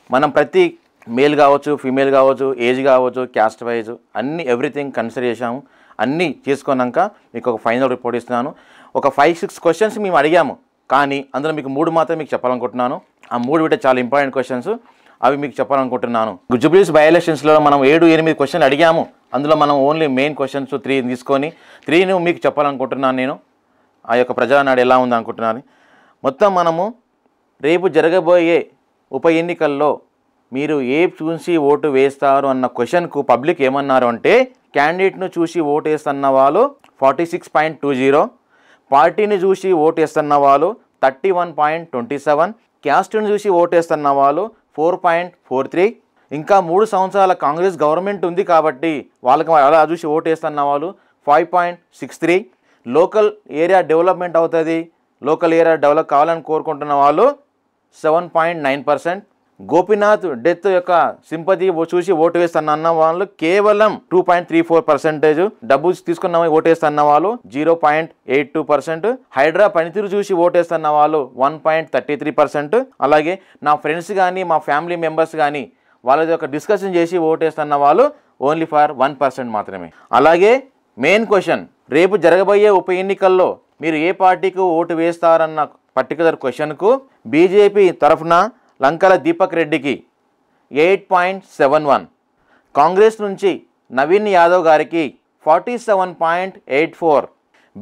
మనం ప్రతి మేల్ కావచ్చు, ఫీమేల్ కావచ్చు, ఏజ్ కావచ్చు, క్యాస్ట్ వైజ్ అన్ని ఎవ్రీథింగ్ కన్సిడర్ చేసాము. అన్నీ చేసుకున్నాక మీకు ఒక ఫైనల్ రిపోర్ట్ ఇస్తున్నాను. ఒక 5-6 క్వశ్చన్స్ మేము అడిగాము, కానీ అందులో మీకు 3 మాత్రం మీకు చెప్పాలనుకుంటున్నాను. ఆ 3 బిట్టే చాలా ఇంపార్టెంట్ క్వశ్చన్స్, అవి మీకు చెప్పాలనుకుంటున్నాను. జూబ్లీస్ బై ఎలక్షన్స్లో మనం 7-8 క్వశ్చన్లు అడిగాము. అందులో మనం ఓన్లీ మెయిన్ క్వశ్చన్స్ 3 తీసుకొని 3ను మీకు చెప్పాలనుకుంటున్నాను. నేను ఆ యొక్క ప్రజానాడు ఎలా ఉంది అనుకుంటున్నాను. మొత్తం మనము రేపు జరగబోయే ఉప ఎన్నికల్లో మీరు ఏ చూసి ఓటు వేస్తారు అన్న క్వశ్చన్కు పబ్లిక్ ఏమన్నారు అంటే, క్యాండిడేట్ను చూసి ఓటు వేస్తున్న వాళ్ళు 46.20, పార్టీని చూసి ఓటు వేస్తున్న వాళ్ళు 31.27, క్యాస్ట్ను చూసి ఓటు వేస్తున్న వాళ్ళు 4.43, ఇంకా 3 సంవత్సరాల కాంగ్రెస్ గవర్నమెంట్ ఉంది కాబట్టి వాళ్ళకి అలా చూసి ఓటు వేస్తున్న వాళ్ళు 5.63, లోకల్ ఏరియా డెవలప్మెంట్ అవుతుంది, లోకల్ ఏరియా డెవలప్ కావాలని కోరుకుంటున్న వాళ్ళు 7.9%, గోపీనాథ్ డెత్ యొక్క సింపతి చూసి ఓటు వేస్తున్న వాళ్ళు కేవలం 2.34%, డబ్బు తీసుకున్న ఓటు వేస్తున్న వాళ్ళు 0.82%, హైడ్రా పనితీరు చూసి ఓటు వేస్తున్న వాళ్ళు 1.33%, అలాగే నా ఫ్రెండ్స్ కానీ మా ఫ్యామిలీ మెంబర్స్ కానీ వాళ్ళ యొక్క డిస్కషన్ చేసి ఓటు వేస్తున్న వాళ్ళు ఓన్లీ ఫర్ 1% మాత్రమే. అలాగే మెయిన్ క్వశ్చన్, రేపు జరగబోయే ఉప ఎన్నికల్లో మీరు ఏ పార్టీకి ఓటు వేస్తారన్న పర్టికులర్ క్వశ్చన్కు బీజేపీ తరఫున లంకల దీపక్ రెడ్డికి 8.71, కాంగ్రెస్ నుంచి నవీన్ యాదవ్ గారికి 47.84,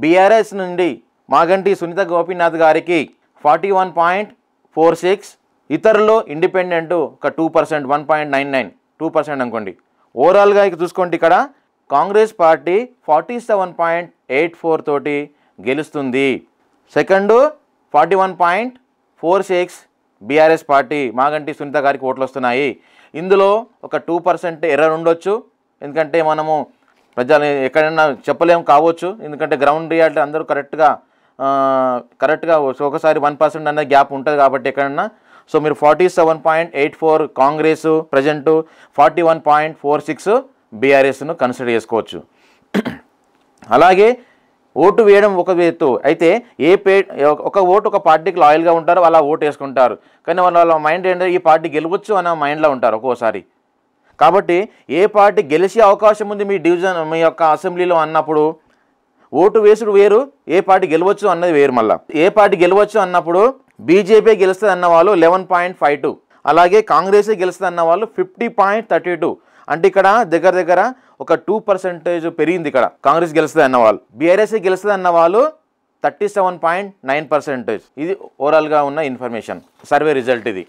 బీఆర్ఎస్ నుండి మాగంటి సునీత గోపీనాథ్ గారికి 41.46, ఇతరులు ఇండిపెండెంట్ ఒక 2%, 1.99, 2% అనుకోండి. ఓవరాల్గా చూసుకోండి, ఇక్కడ కాంగ్రెస్ పార్టీ 47.84 తోటి గెలుస్తుంది. సెకండు 41.46 బీఆర్ఎస్ పార్టీ మాగంటి సునీత గారికి ఓట్లు వస్తున్నాయి. ఇందులో ఒక 2% ఎర్రర్ ఉండొచ్చు, ఎందుకంటే మనము ప్రజలు ఎక్కడైనా చెప్పలేము కావచ్చు, ఎందుకంటే గ్రౌండ్ రియాలిటీ అందరూ కరెక్ట్గా ఒకసారి 1% అనే గ్యాప్ ఉంటుంది కాబట్టి ఎక్కడన్నా. సో మీరు 47.84 కాంగ్రెస్ ప్రజెంటు, 41.46 బీఆర్ఎస్ను కన్సిడర్ చేసుకోవచ్చు. అలాగే ఓటు వేయడం ఒక ఎత్తు అయితే, ఒక ఓటు ఒక పార్టీకి లాయల్గా ఉంటారు, అలా ఓటు వేసుకుంటారు. కానీ వాళ్ళ మైండ్ ఏంటంటే ఈ పార్టీ గెలవచ్చు అన్న మైండ్లో ఉంటారు ఒక్కోసారి. కాబట్టి ఏ పార్టీ గెలిచే అవకాశం ఉంది మీ డివిజన్, మీ యొక్క అసెంబ్లీలో అన్నప్పుడు ఓటు వేసుడు వేరు, ఏ పార్టీ గెలవచ్చు అన్నది వేరు. మళ్ళీ ఏ పార్టీ గెలవచ్చు అన్నప్పుడు బీజేపీ గెలుస్తుంది అన్న వాళ్ళు 11.52, అలాగే కాంగ్రెస్ గెలుస్తుంది అన్న వాళ్ళు 50.32. అంటే ఇక్కడ దగ్గర ఒక 2% పెరిగింది. ఇక్కడ కాంగ్రెస్ గెలుస్తుంది అన్న వాళ్ళు, బీఆర్ఎస్ గెలుస్తుంది అన్న వాళ్ళు 37.9%. ఇది ఓవరాల్గా ఉన్న ఇన్ఫర్మేషన్, సర్వే రిజల్ట్ ఇది.